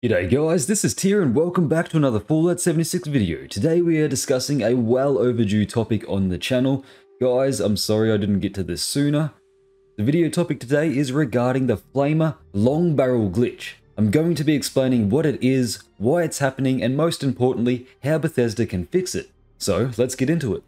G'day guys, this is Tier and welcome back to another Fallout 76 video. Today we are discussing a well overdue topic on the channel. Guys, I'm sorry I didn't get to this sooner. The video topic today is regarding the Flamer long barrel glitch. I'm going to be explaining what it is, why it's happening, and most importantly, how Bethesda can fix it. So let's get into it.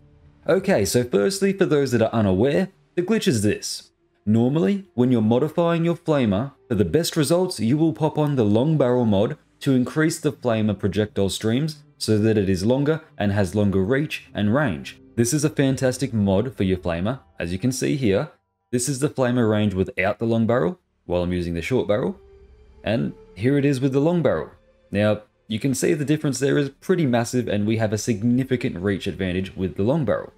Okay, so firstly, for those that are unaware, the glitch is this. Normally, when you're modifying your flamer, for the best results, you will pop on the long barrel mod to increase the flamer projectile streams so that it is longer and has longer reach and range. This is a fantastic mod for your flamer. As you can see here, this is the flamer range without the long barrel, while I'm using the short barrel. And here it is with the long barrel. Now, you can see the difference there is pretty massive and we have a significant reach advantage with the long barrel.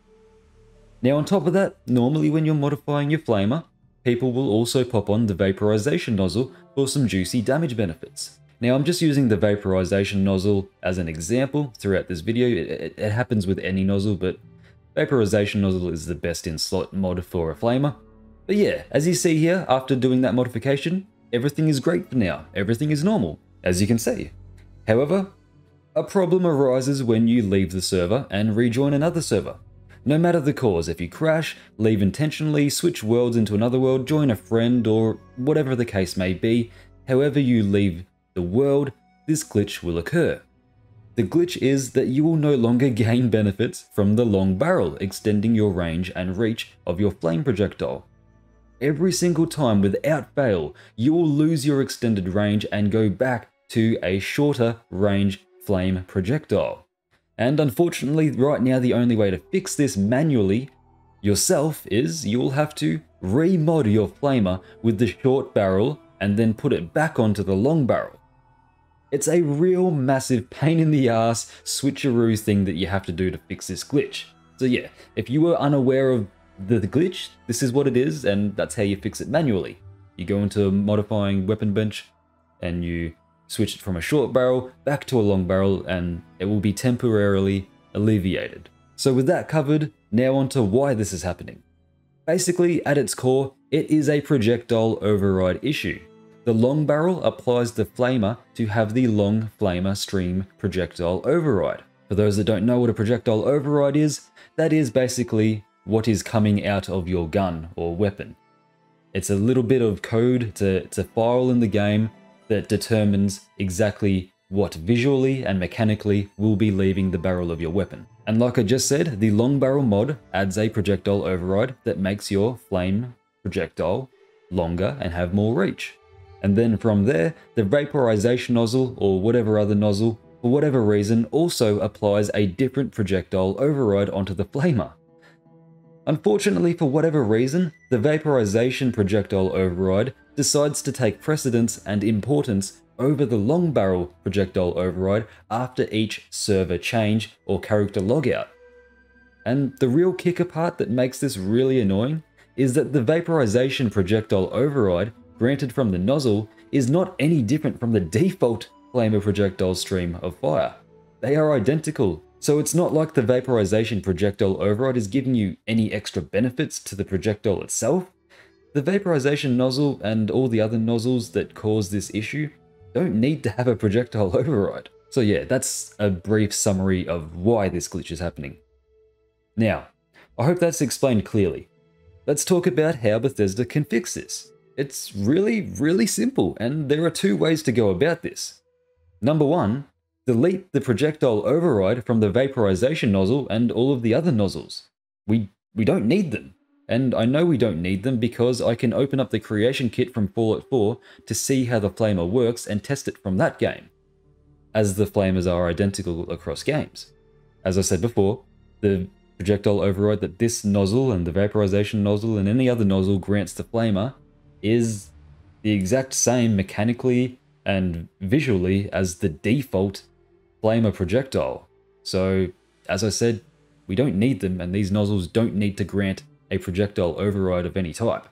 Now on top of that, normally when you're modifying your flamer, people will also pop on the vaporization nozzle for some juicy damage benefits. Now I'm just using the vaporization nozzle as an example throughout this video. It happens with any nozzle, but vaporization nozzle is the best in slot mod for a flamer. But yeah, as you see here, after doing that modification, everything is great for now. Everything is normal, as you can see. However, a problem arises when you leave the server and rejoin another server. No matter the cause, if you crash, leave intentionally, switch worlds into another world, join a friend, or whatever the case may be, however you leave the world, this glitch will occur. The glitch is that you will no longer gain benefits from the long barrel, extending your range and reach of your flame projectile. Every single time, without fail, you will lose your extended range and go back to a shorter range flame projectile. And unfortunately, right now, the only way to fix this manually yourself is you will have to remod your flamer with the short barrel and then put it back onto the long barrel. It's a real massive pain in the ass switcheroo thing that you have to do to fix this glitch. So yeah, if you were unaware of the glitch, this is what it is, and that's how you fix it manually. You go into modifying weapon bench and you switch it from a short barrel back to a long barrel and it will be temporarily alleviated. So with that covered, now on to why this is happening. Basically, at its core, it is a projectile override issue. The long barrel applies the flamer to have the long flamer stream projectile override. For those that don't know what a projectile override is, that is basically what is coming out of your gun or weapon. It's a little bit of code, it's a file in the game that determines exactly what visually and mechanically will be leaving the barrel of your weapon. And like I just said, the long barrel mod adds a projectile override that makes your flame projectile longer and have more reach. And then from there, the vaporization nozzle or whatever other nozzle, for whatever reason, also applies a different projectile override onto the flamer. Unfortunately, for whatever reason, the vaporization projectile override decides to take precedence and importance over the long barrel projectile override after each server change or character logout. And the real kicker part that makes this really annoying is that the vaporization projectile override granted from the nozzle is not any different from the default flamer projectile stream of fire. They are identical. So it's not like the vaporization projectile override is giving you any extra benefits to the projectile itself. The vaporization nozzle and all the other nozzles that cause this issue don't need to have a projectile override. So yeah, that's a brief summary of why this glitch is happening. Now, I hope that's explained clearly. Let's talk about how Bethesda can fix this. It's really simple, and there are two ways to go about this. Number one, delete the projectile override from the vaporization nozzle and all of the other nozzles. We don't need them. And I know we don't need them because I can open up the creation kit from Fallout 4 to see how the flamer works and test it from that game, as the flamers are identical across games. As I said before, the projectile override that this nozzle and the vaporization nozzle and any other nozzle grants the flamer is the exact same mechanically and visually as the default flamer projectile. So, as I said, we don't need them, and these nozzles don't need to grant a projectile override of any type.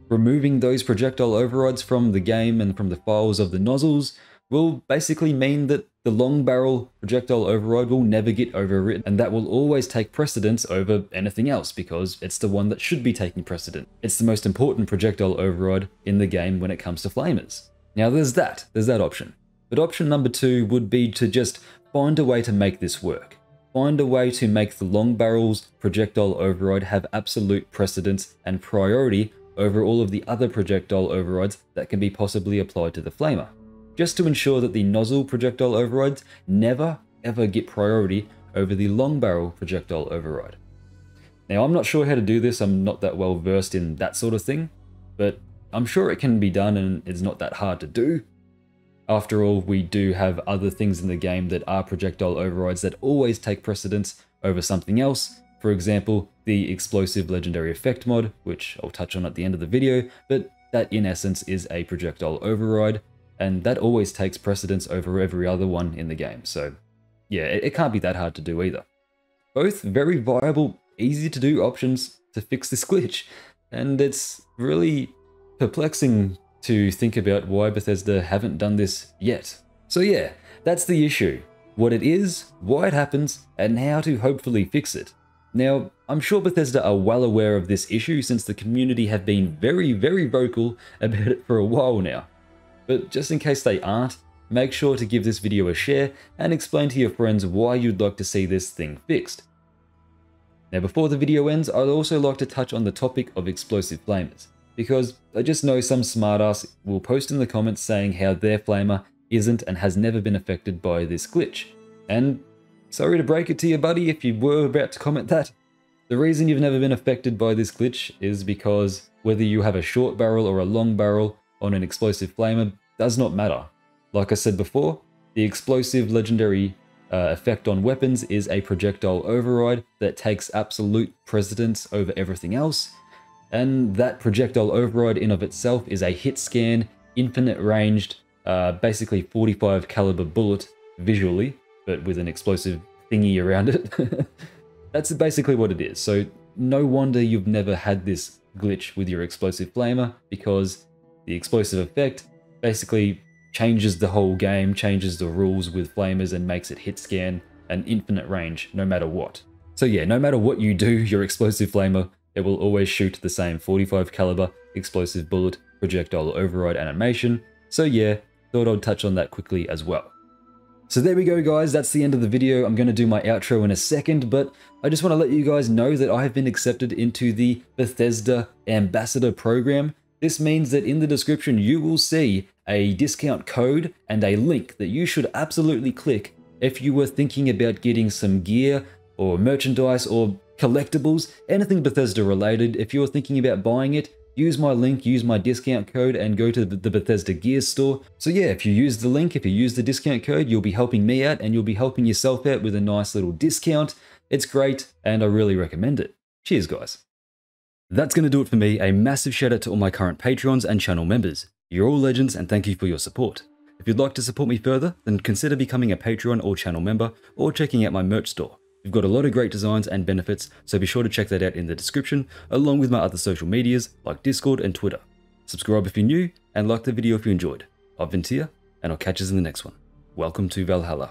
Removing those projectile overrides from the game and from the files of the nozzles will basically mean that the long barrel projectile override will never get overwritten, and that will always take precedence over anything else because it's the one that should be taking precedent. It's the most important projectile override in the game when it comes to flamers. Now there's that option. But option number 2 would be to just find a way to make this work. Find a way to make the long barrel's projectile override have absolute precedence and priority over all of the other projectile overrides that can be possibly applied to the flamer, just to ensure that the nozzle projectile overrides never ever get priority over the long barrel projectile override. Now, I'm not sure how to do this, I'm not that well versed in that sort of thing, but I'm sure it can be done and it's not that hard to do. After all, we do have other things in the game that are projectile overrides that always take precedence over something else. For example, the explosive legendary effect mod, which I'll touch on at the end of the video, but that in essence is a projectile override, and that always takes precedence over every other one in the game. So yeah, it can't be that hard to do either. Both very viable, easy to do options to fix this glitch, and it's really perplexing to think about why Bethesda haven't done this yet. So yeah, that's the issue. What it is, why it happens, and how to hopefully fix it. Now, I'm sure Bethesda are well aware of this issue since the community have been very, very vocal about it for a while now. But just in case they aren't, make sure to give this video a share and explain to your friends why you'd like to see this thing fixed. Now, before the video ends, I'd also like to touch on the topic of explosive flamers, because I just know some smartass will post in the comments saying how their flamer isn't and has never been affected by this glitch. And sorry to break it to you, buddy, if you were about to comment that. The reason you've never been affected by this glitch is because whether you have a short barrel or a long barrel on an explosive flamer does not matter. Like I said before, the explosive legendary effect on weapons is a projectile override that takes absolute precedence over everything else. And that projectile override in of itself is a hit scan, infinite ranged, basically 45 caliber bullet visually, but with an explosive thingy around it. That's basically what it is. So no wonder you've never had this glitch with your explosive flamer, because the explosive effect basically changes the whole game, changes the rules with flamers, and makes it hit scan and infinite range no matter what. So yeah, no matter what you do, your explosive flamer, it will always shoot the same 45 caliber explosive bullet projectile override animation. So yeah, thought I'd touch on that quickly as well. So there we go, guys, that's the end of the video. I'm going to do my outro in a second, but I just want to let you guys know that I have been accepted into the Bethesda Ambassador program. This means that in the description you will see a discount code and a link that you should absolutely click if you were thinking about getting some gear or merchandise or collectibles, anything Bethesda related. If you're thinking about buying it, use my link, use my discount code, and go to the Bethesda Gear store. So yeah, if you use the link, if you use the discount code, you'll be helping me out and you'll be helping yourself out with a nice little discount. It's great and I really recommend it. Cheers, guys. That's going to do it for me. A massive shout out to all my current Patreons and channel members. You're all legends and thank you for your support. If you'd like to support me further, then consider becoming a Patreon or channel member or checking out my merch store. We've got a lot of great designs and benefits, so be sure to check that out in the description, along with my other social medias like Discord and Twitter. Subscribe if you're new, and like the video if you enjoyed. I've been Tia, and I'll catch you in the next one. Welcome to Valhalla.